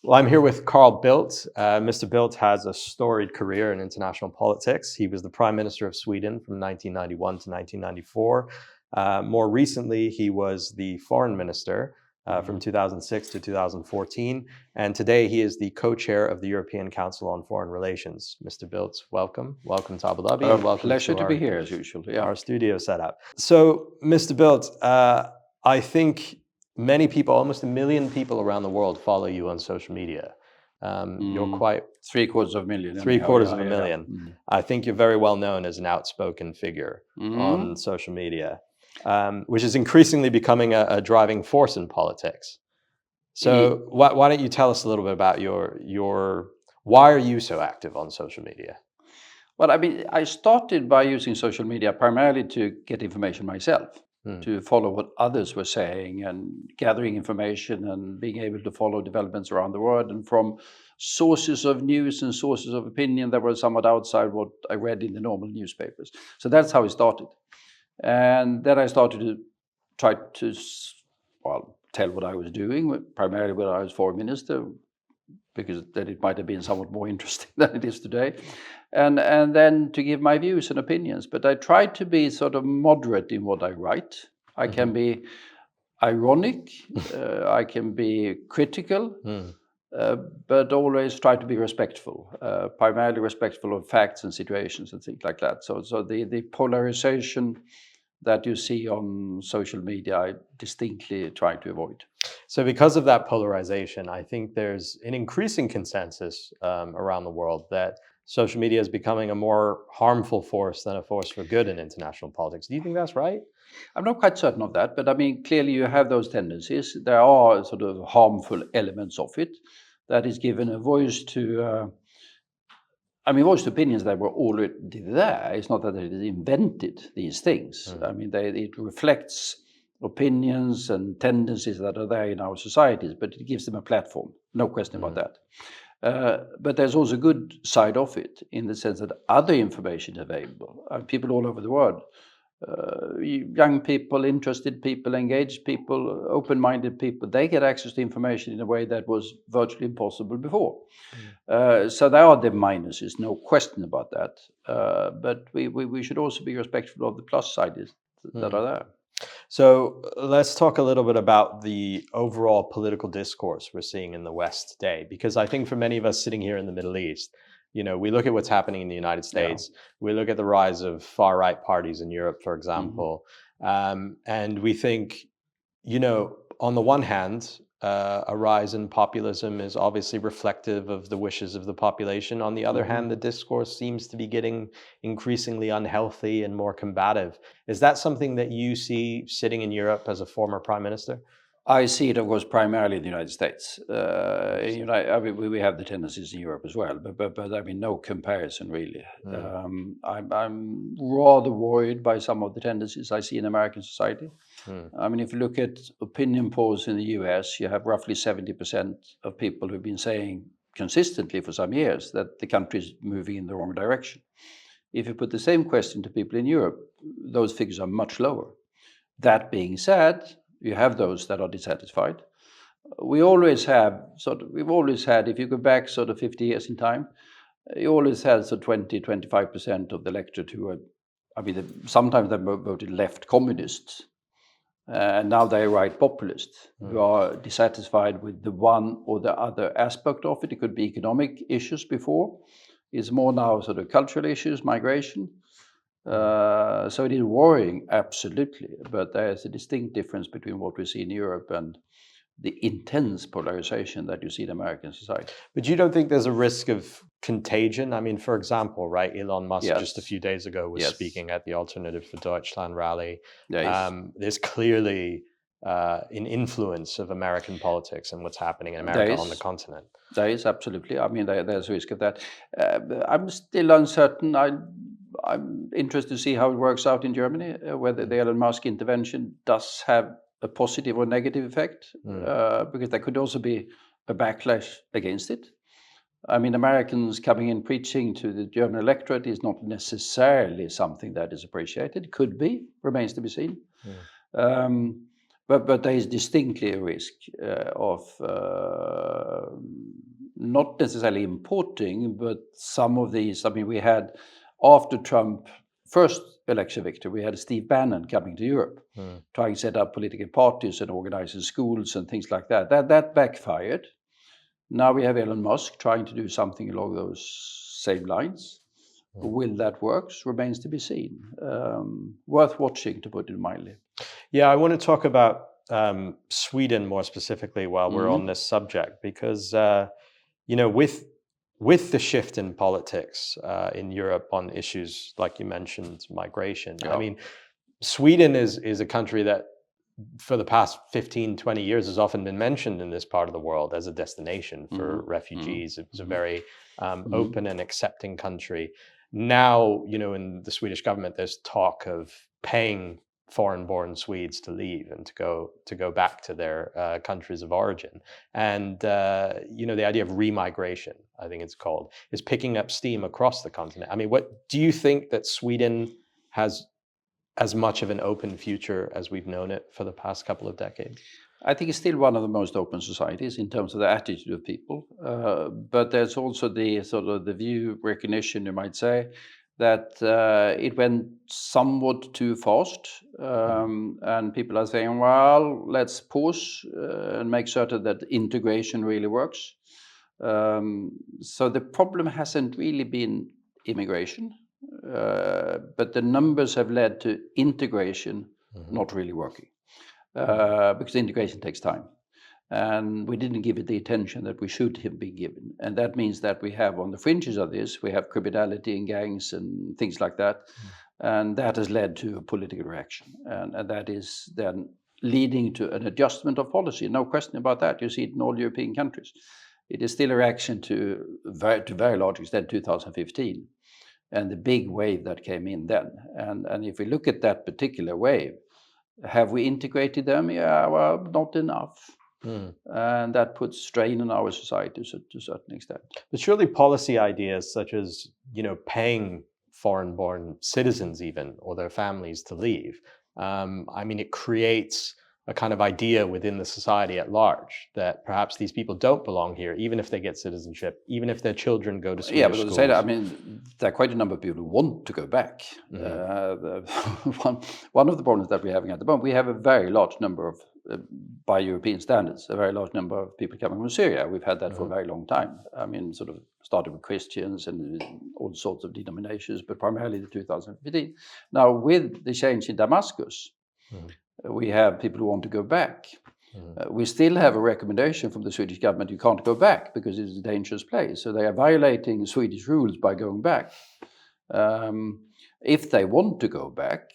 Well, I'm here with Carl Bildt. Mr. Bildt has a storied career in international politics. He was the Prime Minister of Sweden from 1991 to 1994. More recently, he was the Foreign Minister from 2006 to 2014. And today he is the co-chair of the European Council on Foreign Relations. Mr. Bildt, welcome. Welcome to Abu Dhabi. And welcome pleasure to be here, as usual. Yeah. Our studio setup. So, Mr. Bildt, I think many people, almost 1 million people around the world follow you on social media. You're quite... 750,000. Three-quarters of a million. I think you're very well known as an outspoken figure on social media, which is increasingly becoming a driving force in politics. So why don't you tell us a little bit about why are you so active on social media? Well, I mean, I started by using social media primarily to get information myself, to follow what others were saying and gathering information and being able to follow developments around the world and from sources of news and sources of opinion that were somewhat outside what I read in the normal newspapers. So that's how it started. And then I started to try to, tell what I was doing, primarily when I was foreign minister, because then it might have been somewhat more interesting than it is today. And then to give my views and opinions. But I try to be sort of moderate in what I write. I can be ironic, I can be critical, but always try to be respectful, primarily respectful of facts and situations and things like that. So the polarization that you see on social media, I distinctly try to avoid. So because of that polarization, I think there's an increasing consensus around the world that social media is becoming a more harmful force than a force for good in international politics. Do you think that's right? I'm not quite certain of that, but I mean, clearly you have those tendencies. There are sort of harmful elements of it that is given a voice to, voice to opinions that were already there. It's not that it invented these things. I mean, it reflects opinions and tendencies that are there in our societies, but it gives them a platform. No question about that. But there's also a good side of it in the sense that other information is available. People all over the world, young people, interested people, engaged people, open-minded people, they get access to information in a way that was virtually impossible before. So there are the minuses, no question about that. But we should also be respectful of the plus sides that are there. So let's talk a little bit about the overall political discourse we're seeing in the West today, because I think for many of us sitting here in the Middle East, we look at what's happening in the United States, we look at the rise of far-right parties in Europe, for example, and we think, on the one hand, a rise in populism is obviously reflective of the wishes of the population. On the other hand, the discourse seems to be getting increasingly unhealthy and more combative. Is that something that you see sitting in Europe as a former prime minister? I see it, of course, primarily in the United States. We have the tendencies in Europe as well, but I mean, no comparison really. I'm rather worried by some of the tendencies I see in American society. I mean, if you look at opinion polls in the US, you have roughly 70% of people who've been saying consistently for some years that the country is moving in the wrong direction. If you put the same question to people in Europe, those figures are much lower. That being said, you have those that are dissatisfied. We've always had, if you go back sort of 50 years in time, you always had 20-25% of the electorate who are, sometimes they voted left communists, and now they're right populists, who are dissatisfied with the one or the other aspect of it. It could be economic issues before. It's more now sort of cultural issues, migration. So it is worrying, absolutely, but there's a distinct difference between what we see in Europe and the intense polarization that you see in American society. But you don't think there's a risk of contagion? I mean, for example, right, Elon Musk just a few days ago was speaking at the Alternative for Deutschland rally. There's clearly an influence of American politics and what's happening in America on the continent. There is, absolutely. I mean, there's a risk of that. I'm still uncertain. I'm interested to see how it works out in Germany, whether the Elon Musk intervention does have a positive or negative effect, because there could also be a backlash against it. I mean, Americans coming in preaching to the German electorate is not necessarily something that is appreciated. Could be, remains to be seen. But there is distinctly a risk of not necessarily importing, but some of these. I mean, we had after Trump first election victory, we had Steve Bannon coming to Europe, trying to set up political parties and organizing schools and things like that. That backfired. Now we have Elon Musk trying to do something along those same lines. Will that work? Remains to be seen. Worth watching, to put it mildly. Yeah, I want to talk about Sweden more specifically while we're on this subject, because with the shift in politics in Europe on issues like you mentioned, migration. I mean, Sweden is a country that for the past 15, 20 years has often been mentioned in this part of the world as a destination for refugees. It was a very open and accepting country. Now, in the Swedish government, there's talk of paying foreign-born Swedes to leave and to go back to their countries of origin. And the idea of remigration, I think it's called, is picking up steam across the continent. I mean, what do you think that Sweden has as much of an open future as we've known it for the past couple of decades? I think it's still one of the most open societies in terms of the attitude of people. But there's also the sort of the view recognition, you might say, that it went somewhat too fast. And people are saying, well, let's pause and make certain that integration really works. So the problem hasn't really been immigration. But the numbers have led to integration not really working, because integration takes time, and we didn't give it the attention that we should have been given. And that means that we have on the fringes of this, we have criminality and gangs and things like that, and that has led to a political reaction, and that is then leading to an adjustment of policy. No question about that. You see it in all European countries. It is still a reaction to very large extent 2015. And the big wave that came in then. And if we look at that particular wave, have we integrated them? Yeah, well, not enough. And that puts strain on our society to a certain extent. But surely policy ideas such as, paying foreign-born citizens even, or their families to leave, it creates a kind of idea within the society at large that perhaps these people don't belong here, even if they get citizenship, even if their children go to Swedish schools. Yeah, but to say that, there are quite a number of people who want to go back. One of the problems that we're having at the moment, we have a very large number of, by European standards, a very large number of people coming from Syria. We've had that for a very long time. Sort of started with Christians and all sorts of denominations, but primarily the 2015. Now, with the change in Damascus, we have people who want to go back. We still have a recommendation from the Swedish government, you can't go back because it's a dangerous place. So they are violating Swedish rules by going back. If they want to go back,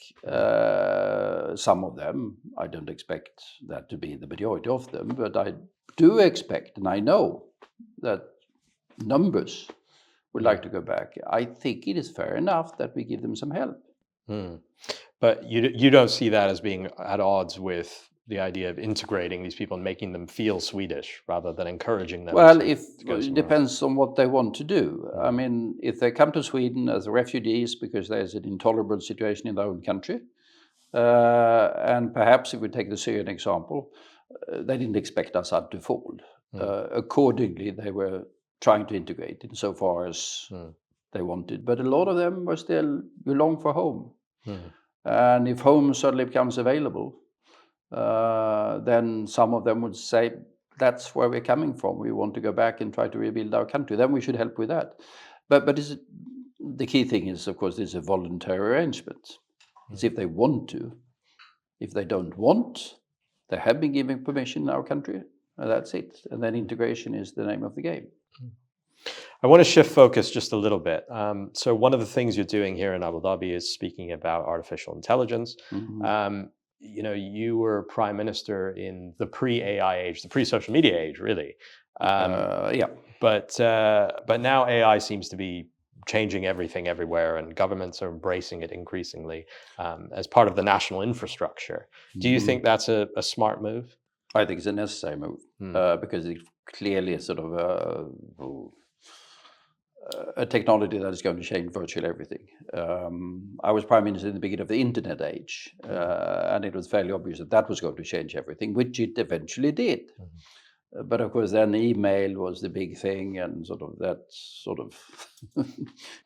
some of them, I don't expect that to be the majority of them, but I do expect, and I know that numbers would like to go back. I think it is fair enough that we give them some help. But you don't see that as being at odds with the idea of integrating these people and making them feel Swedish rather than encouraging them? Well, it depends on what they want to do. If they come to Sweden as refugees because there's an intolerable situation in their own country, and perhaps if we take the Syrian example, they didn't expect Assad to fall. Accordingly, they were trying to integrate insofar as they wanted. But a lot of them were still long for home. And if home suddenly becomes available, then some of them would say, that's where we're coming from. We want to go back and try to rebuild our country. Then we should help with that. But the key thing is, of course, it's a voluntary arrangement. It's if they want to. If they don't want, they have been given permission in our country, and that's it. And then integration is the name of the game. I want to shift focus just a little bit. So one of the things you're doing here in Abu Dhabi is speaking about artificial intelligence. You were prime minister in the pre-AI age, the pre-social media age, really. But now AI seems to be changing everything everywhere, and governments are embracing it increasingly as part of the national infrastructure. Do you think that's a smart move? I think it's a necessary move because it clearly is sort of a technology that is going to change virtually everything. I was prime minister in the beginning of the internet age, and it was fairly obvious that was going to change everything, which it eventually did. But of course, then email was the big thing, and it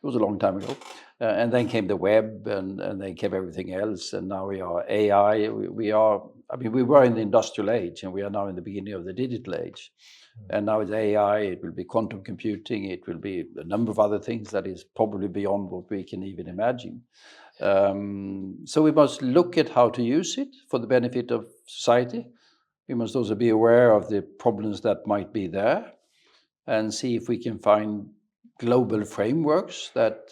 was a long time ago. And then came the web, and then came everything else, and now we are AI. We were in the industrial age, and we are now in the beginning of the digital age. And now it's AI, it will be quantum computing, it will be a number of other things that is probably beyond what we can even imagine. So we must look at how to use it for the benefit of society. We must also be aware of the problems that might be there and see if we can find global frameworks that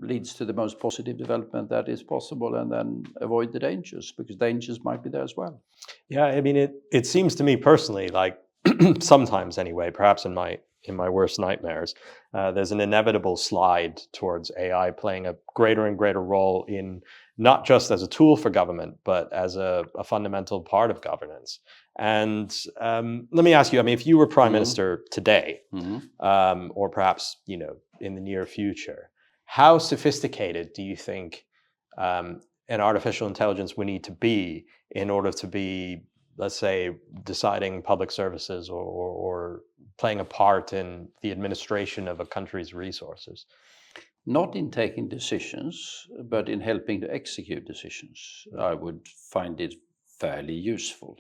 leads to the most positive development that is possible, and then avoid the dangers, because dangers might be there as well. Yeah, I mean, it seems to me personally like sometimes anyway, perhaps in my worst nightmares, there's an inevitable slide towards AI playing a greater and greater role in not just as a tool for government, but as a fundamental part of governance. And let me ask you, I mean, if you were prime minister today, or perhaps in the near future, how sophisticated do you think an artificial intelligence would need to be in order to be, let's say, deciding public services or playing a part in the administration of a country's resources? Not in taking decisions, but in helping to execute decisions, I would find it fairly useful.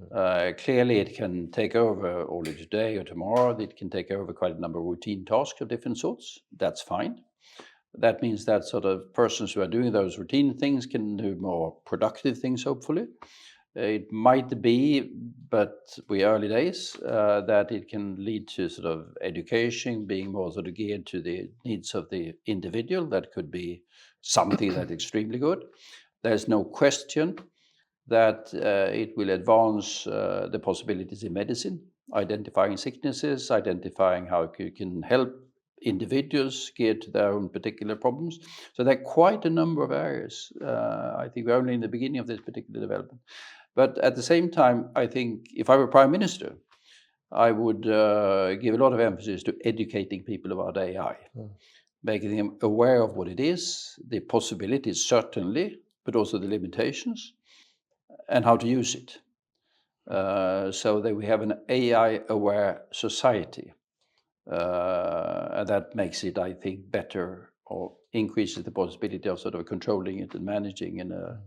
Clearly, it can take over already today or tomorrow. It can take over quite a number of routine tasks of different sorts. That's fine. That means that sort of persons who are doing those routine things can do more productive things, hopefully. It might be, but we early days, that it can lead to sort of education being more sort of geared to the needs of the individual. That could be something that's extremely good. There's no question that it will advance the possibilities in medicine, identifying sicknesses, identifying how you can help individuals geared to their own particular problems. So there are quite a number of areas. I think we're only in the beginning of this particular development. But at the same time, I think if I were prime minister, I would give a lot of emphasis to educating people about AI, making them aware of what it is, the possibilities certainly, but also the limitations, and how to use it, so that we have an AI-aware society. And that makes it, I think, better, or increases the possibility of sort of controlling it and managing in a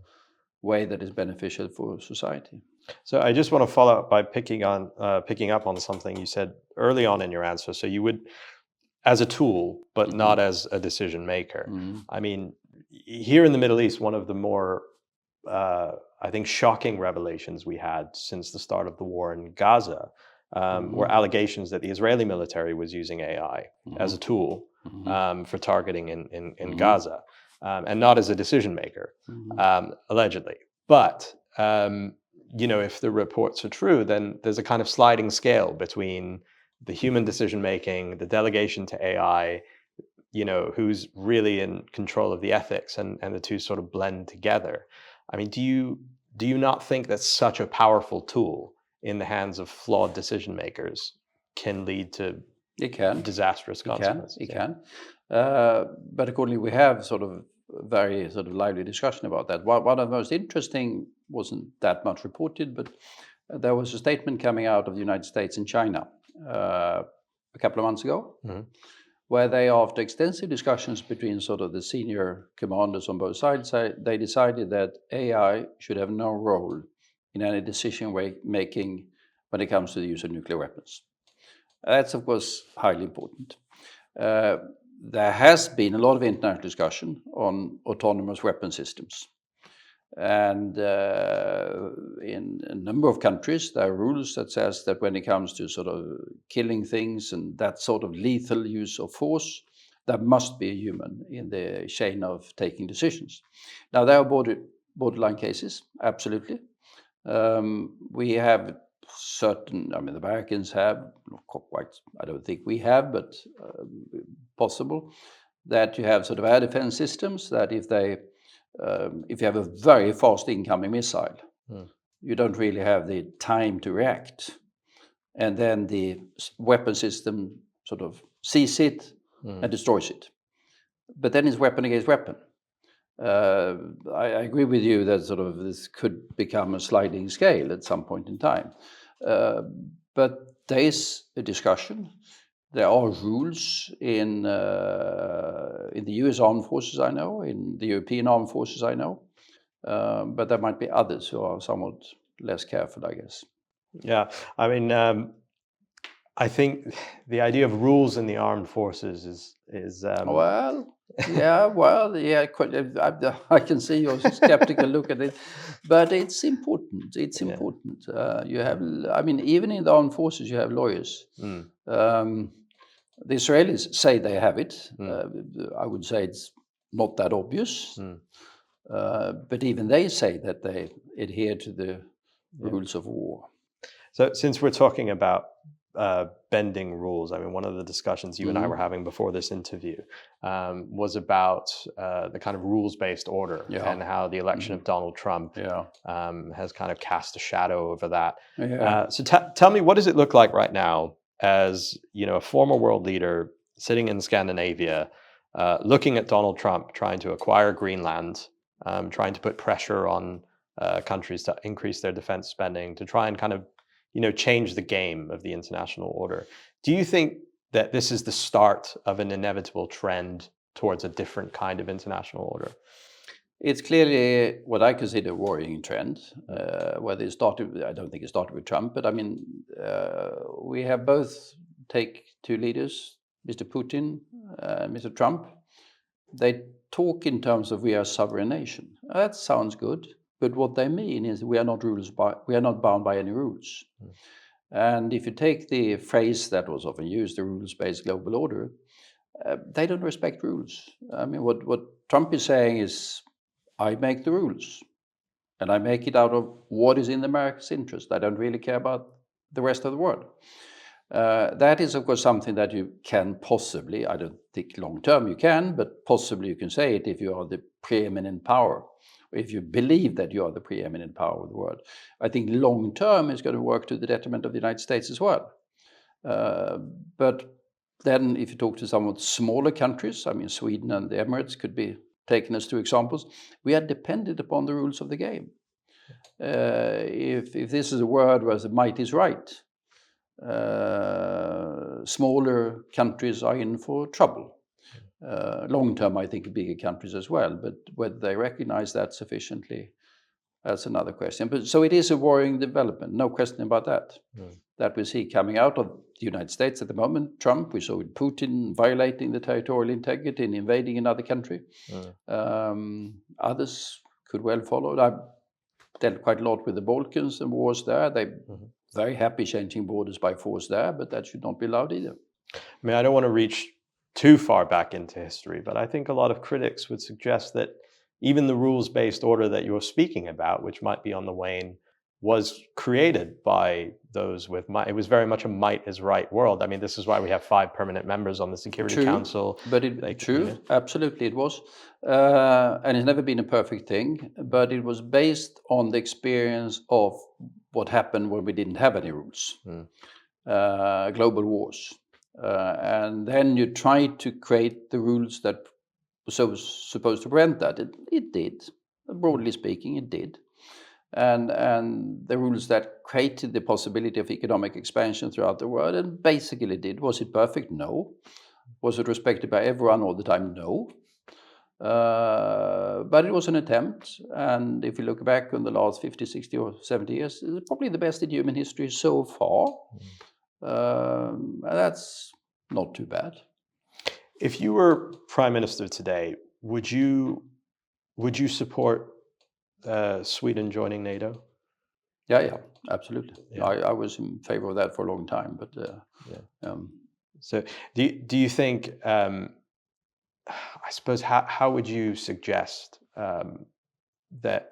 way that is beneficial for society. So I just want to follow up by picking up on something you said early on in your answer. So you would, as a tool, but not as a decision maker. I mean, here in the Middle East, one of the more, I think, shocking revelations we had since the start of the war in Gaza were allegations that the Israeli military was using AI as a tool for targeting in Gaza, and not as a decision maker, allegedly. But if the reports are true, then there's a kind of sliding scale between the human decision making, the delegation to AI, who's really in control of the ethics, and the two sort of blend together. I mean, do you not think that such a powerful tool in the hands of flawed decision makers can lead to disastrous consequences? It can. But accordingly, we have sort of very sort of lively discussion about that. One of the most interesting, wasn't that much reported, but there was a statement coming out of the United States and China a couple of months ago, where they, after extensive discussions between sort of the senior commanders on both sides, they decided that AI should have no role in any decision making when it comes to the use of nuclear weapons. That's, of course, highly important. There has been a lot of international discussion on autonomous weapon systems. And in a number of countries, there are rules that says that when it comes to sort of killing things and that sort of lethal use of force, there must be a human in the chain of taking decisions. Now, there are borderline cases, absolutely. We have certain, I mean, the Americans have, not quite, I don't think we have, but possible, that you have sort of air defense systems that if you have a very fast incoming missile, you don't really have the time to react. And then the weapon system sort of sees it and destroys it. But then it's weapon against weapon. I agree with you that sort of this could become a sliding scale at some point in time. But there is a discussion. There are rules in the U.S. Armed Forces, I know, in the European Armed Forces, I know, but there might be others who are somewhat less careful, I guess. Yeah, I mean, I think the idea of rules in the armed forces is Well, yeah. I can see your skeptical look at it, but it's important. It's yeah. important. You have, I mean, even in the armed forces, you have lawyers. Mm, The Israelis say they have it. mm, I would say it's not that obvious, mm, but even they say that they adhere to the yeah. rules of war. So since we're talking about bending rules, I mean, one of the discussions you and I were having before this interview was about the kind of rules-based order Yeah. and how the election of Donald Trump Yeah. has kind of cast a shadow over that. Yeah. So tell me, what does it look like right now as, you know, a former world leader sitting in Scandinavia, looking at Donald Trump trying to acquire Greenland, trying to put pressure on countries to increase their defense spending, to try and kind of, you know, change the game of the international order. Do you think that this is the start of an inevitable trend towards a different kind of international order? It's clearly what I consider a worrying trend. Whether it started, I don't think it started with Trump, but I mean, we have both take two leaders, Mr. Putin, Mr. Trump. They talk in terms of we are a sovereign nation. That sounds good, but what they mean is we are not bound by any rules. And if you take the phrase that was often used, the rules-based global order, they don't respect rules. I mean, what Trump is saying is, I make the rules, and I make it out of what is in America's interest. I don't really care about the rest of the world. That is, of course, something that you can possibly, I don't think long term you can, but possibly you can say it if you are the preeminent power, or if you believe that you are the preeminent power of the world. I think long term is going to work to the detriment of the United States as well. But then if you talk to somewhat smaller countries, I mean, Sweden and the Emirates could be taken as two examples, we are dependent upon the rules of the game. If this is a world where the might is right, smaller countries are in for trouble. Long term, I think bigger countries as well, but whether they recognize that sufficiently, that's another question. But so it is a worrying development, no question about that. That we see coming out of the United States at the moment. Trump, we saw with Putin violating the territorial integrity and invading another country. Others could well follow. I've dealt quite a lot with the Balkans and wars there. They're very happy changing borders by force there, but that should not be allowed either. I mean, I don't want to reach too far back into history, but I think a lot of critics would suggest that even the rules-based order that you're speaking about, which might be on the wane, was created by those with might. It was very much a might is right world. I mean, this is why we have 5 permanent members on the Security Council. But absolutely it was. And it's never been a perfect thing, but it was based on the experience of what happened when we didn't have any rules. Global wars. And then you try to create the rules that were supposed to prevent that. It did. Broadly speaking, it did. And the rules that created the possibility of economic expansion throughout the world, and basically did. Was it perfect? No. Was it respected by everyone all the time? No. But it was an attempt, and if you look back on the last 50, 60 or 70 years, it's probably the best in human history so far. And that's not too bad. If you were Prime Minister today, would you support Sweden joining NATO? Yeah, absolutely. Yeah. I was in favor of that for a long time, but So do you think, I suppose, how would you suggest that,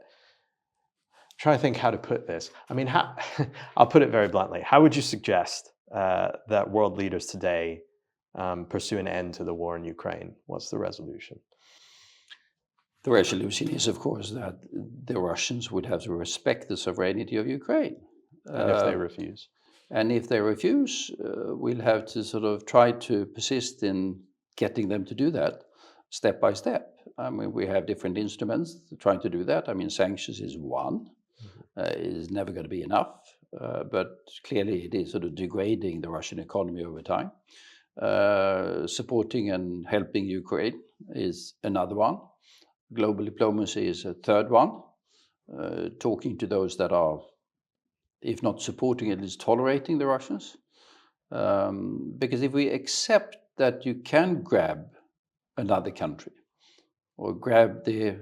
trying to think how to put this. I mean, I'll put it very bluntly. How would you suggest that world leaders today pursue an end to the war in Ukraine? What's the resolution? The resolution is, of course, that the Russians would have to respect the sovereignty of Ukraine. And if they refuse? And if they refuse, we'll have to sort of try to persist in getting them to do that step by step. I mean, we have different instruments trying to do that. I mean, sanctions is one. Is never going to be enough. but clearly it is sort of degrading the Russian economy over time. Supporting and helping Ukraine is another one. Global diplomacy is a third one. Talking to those that are, if not supporting, at least tolerating the Russians. Because if we accept that you can grab another country or grab the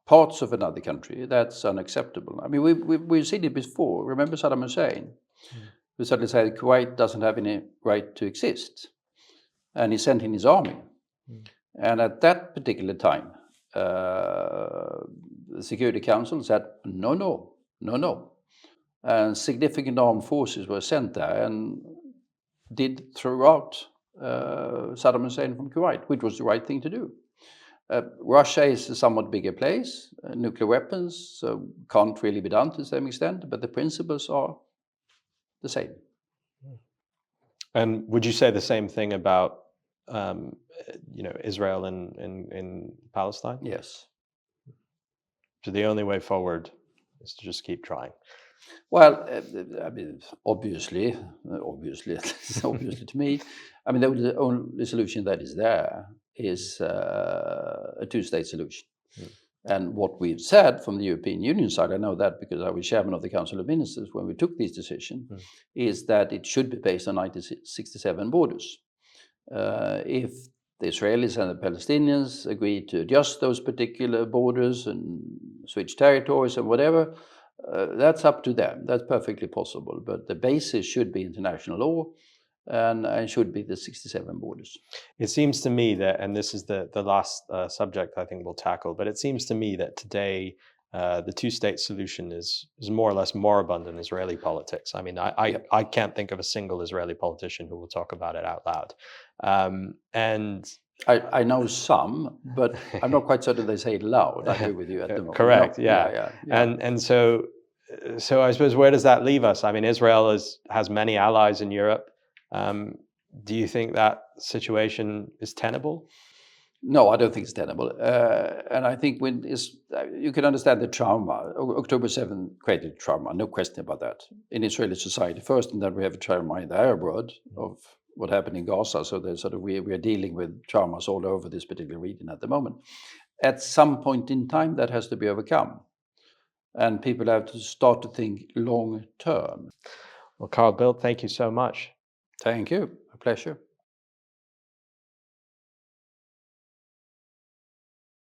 parts of another country, that's unacceptable. I mean, we've seen it before. Remember Saddam Hussein, who suddenly said Kuwait doesn't have any right to exist, and he sent in his army. And at that particular time, the Security Council said, no, no, no, no. And significant armed forces were sent there and did throw out Saddam Hussein from Kuwait, which was the right thing to do. Russia is a somewhat bigger place, nuclear weapons, so can't really be done to the same extent, but the principles are the same. And would you say the same thing about Israel and Palestine? Yes. So the only way forward is to just keep trying. Well, I mean, obviously, it's obviously to me, I mean, the only solution that is there is a two-state solution. And what we've said from the European Union side, I know that because I was chairman of the Council of Ministers when we took this decision, is that it should be based on 1967 borders. If the Israelis and the Palestinians agree to adjust those particular borders and switch territories and whatever, that's up to them. That's perfectly possible. But the basis should be international law and should be the 67 borders. It seems to me that, and this is the last subject I think we'll tackle, but it seems to me that today the two-state solution is more or less moribund in Israeli politics. I mean, I can't think of a single Israeli politician who will talk about it out loud. And I know some, but I'm not quite certain they say it loud. I agree with you at the moment. Correct. No, yeah. And so I suppose, where does that leave us? I mean, Israel has many allies in Europe. Do you think that situation is tenable? No, I don't think it's tenable. And I think you can understand the trauma. October 7 created trauma, no question about that, in Israeli society first, and then we have a trauma in the Arab world of what happened in Gaza. So there's we are dealing with traumas all over this particular region at the moment. At some point in time, that has to be overcome. And people have to start to think long term. Well, Carl Bildt, thank you so much. Thank you. A pleasure.